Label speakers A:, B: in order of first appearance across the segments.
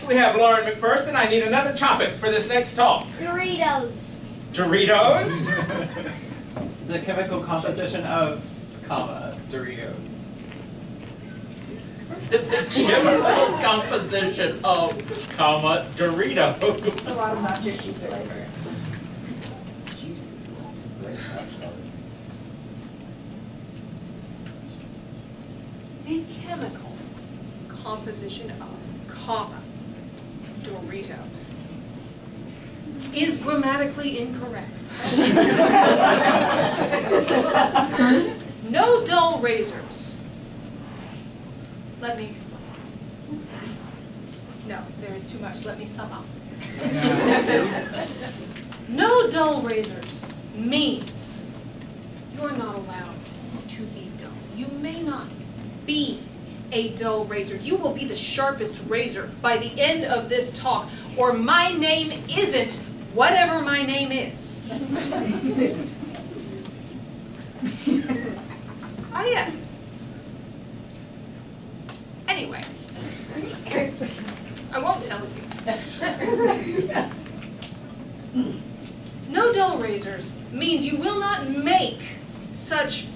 A: we have Lauren McPherson. I need another topic for this next talk.
B: Doritos.
A: Doritos?
C: The chemical composition of, Doritos.
A: The chemical composition of, Doritos.
D: A lot of hot cheese flavor.
E: The chemical composition of, Doritos is grammatically incorrect. No dull razors. Let me explain. No, there is too much. Let me sum up. No dull razors means you're not allowed to be dull. You may not be a dull razor. You will be the sharpest razor by the end of this talk, or my name isn't whatever my name is. Ah, yes. Anyway, I won't tell you. No dull razors means you will not make such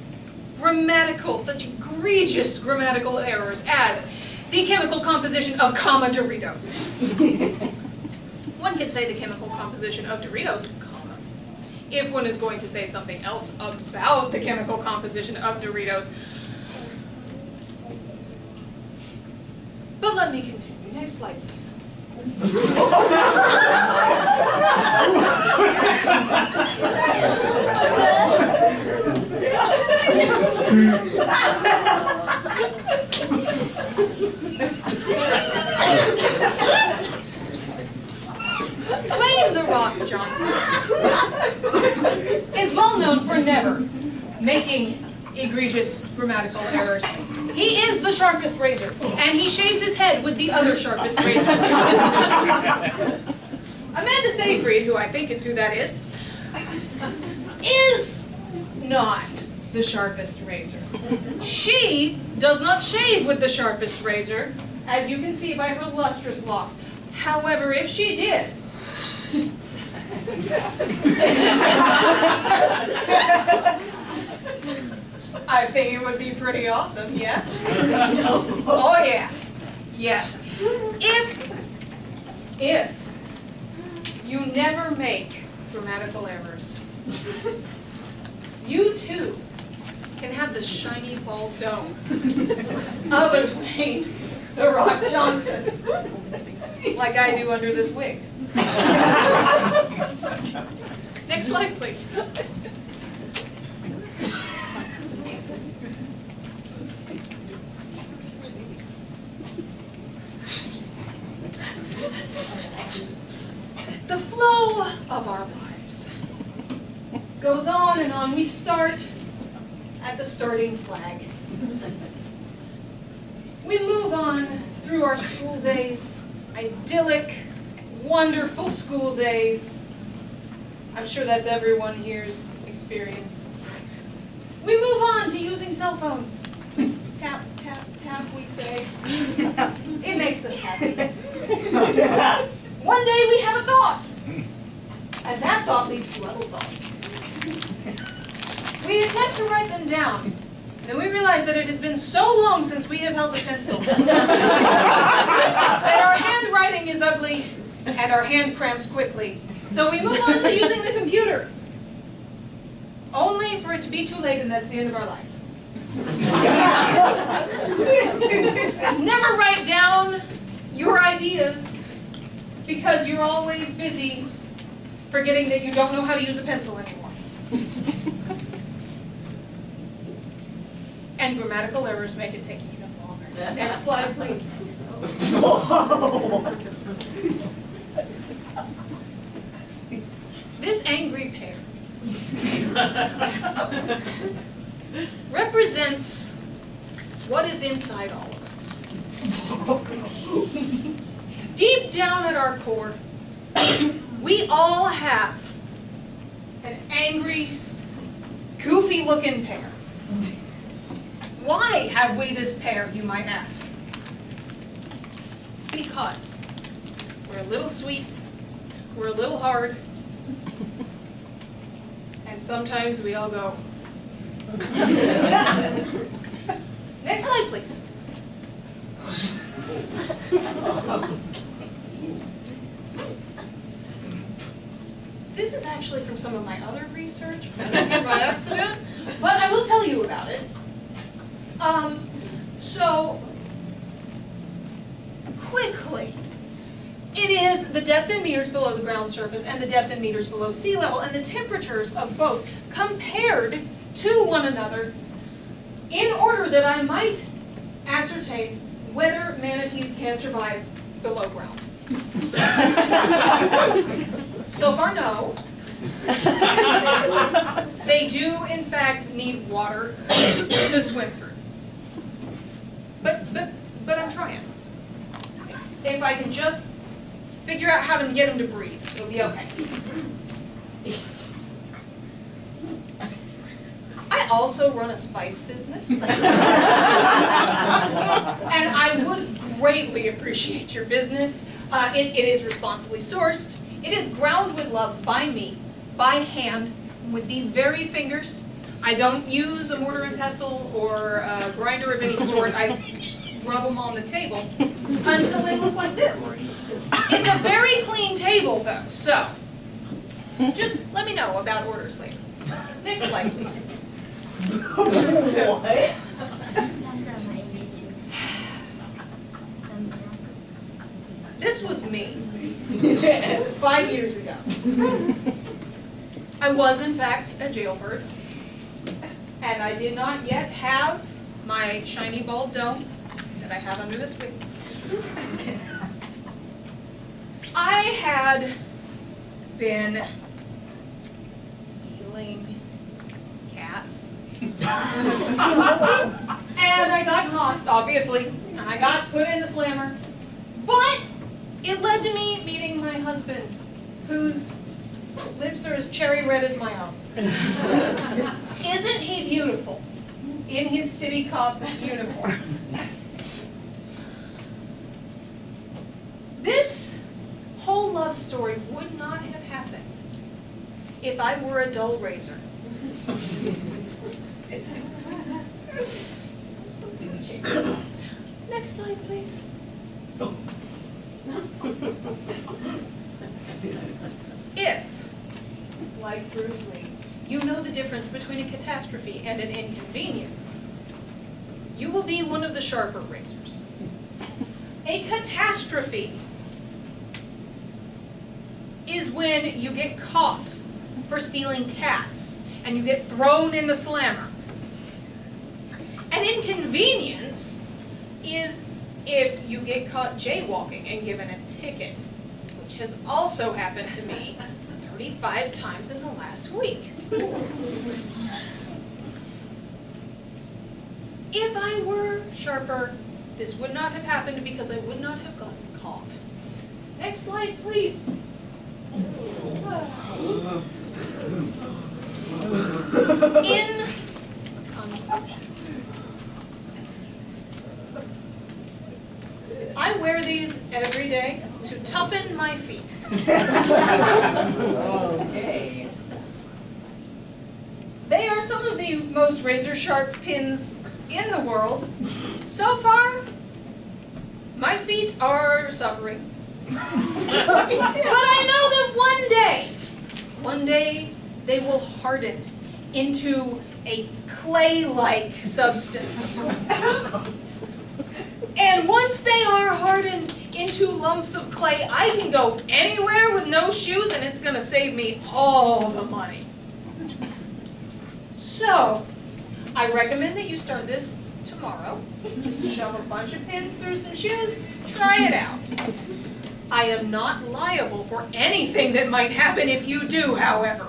E: egregious grammatical errors as the chemical composition of Doritos. One can say the chemical composition of Doritos, if one is going to say something else about the chemical composition of Doritos. But let me continue. Next slide, please. Dwayne "The Rock" Johnson is well known for never making egregious grammatical errors. He is the sharpest razor, and he shaves his head with the other sharpest razor. Amanda Seyfried, who I think is who that is not the sharpest razor. She does not shave with the sharpest razor, as you can see by her lustrous locks. However, if she did, I think it would be pretty awesome, yes? Oh yeah, yes. If you never make grammatical errors, you too can have the shiny bald dome of a Dwayne "The Rock" Johnson, like I do under this wig. Next slide, please. The flow of our lives goes on and on. We start at the starting flag. We move on through our school days, idyllic, wonderful school days. I'm sure that's everyone here's experience. We move on to using cell phones. Tap, tap, tap, we say. It makes us happy. One day we have a thought, and that thought leads to other thoughts. We attempt to write them down, and then we realize that it has been so long since we have held a pencil that our handwriting is ugly and our hand cramps quickly. So we move on to using the computer, only for it to be too late and that's the end of our life. Never write down your ideas because you're always busy forgetting that you don't know how to use a pencil anymore. And grammatical errors make it take even longer. Next slide, please. This angry pair represents what is inside all of us. Deep down at our core, we all have an angry, goofy-looking pair. Why have we this pair, you might ask? Because We're a little sweet, we're a little hard, and sometimes we all go. Next slide, please. This is actually from some of my other research, maybe by accident, but I will tell you about it. So, quickly, it is the depth in meters below the ground surface and the depth in meters below sea level, and the temperatures of both compared to one another in order that I might ascertain whether manatees can survive below ground. So far, no. They do, in fact, need water to swim through. But I'm trying. If I can just figure out how to get them to breathe, it'll be okay. I also run a spice business. And I would greatly appreciate your business. It is responsibly sourced. It is ground with love by me, by hand, with these very fingers. I don't use a mortar and pestle or a grinder of any sort. I just rub them on the table until they look like this. It's a very clean table, though, so just let me know about orders later. Next slide, please.
D: What?
E: This was me 5 years ago. I was, in fact, a jailbird, and I did not yet have my shiny bald dome that I have under this wig. I had been stealing cats. And I got caught, obviously, and I got put in the slammer. But it led to me meeting my husband, whose lips are as cherry red as my own. Isn't he beautiful in his city cop uniform? This whole love story would not have happened if I were a dull razor. Next slide, please. If, like Bruce Lee, you know the difference between a catastrophe and an inconvenience, you will be one of the sharper razors. A catastrophe is when you get caught for stealing cats and you get thrown in the slammer. An inconvenience is if you get caught jaywalking and given a ticket, which has also happened to me 35 times in the last week. If I were sharper, this would not have happened because I would not have gotten caught. Next slide, please. In conclusion, I wear these every day to toughen my feet.
D: Okay.
E: They are some of the most razor-sharp pins in the world. So far, my feet are suffering. But I know that one day, they will harden into a clay-like substance. And once they are hardened into lumps of clay, I can go anywhere with no shoes and it's going to save me all the money. So, I recommend that you start this tomorrow. Just shove a bunch of pins through some shoes, try it out. I am not liable for anything that might happen if you do, however.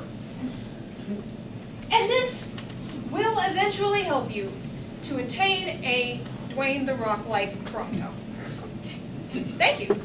E: And this will eventually help you to attain a Dwayne the Rock-like chrono. Thank you.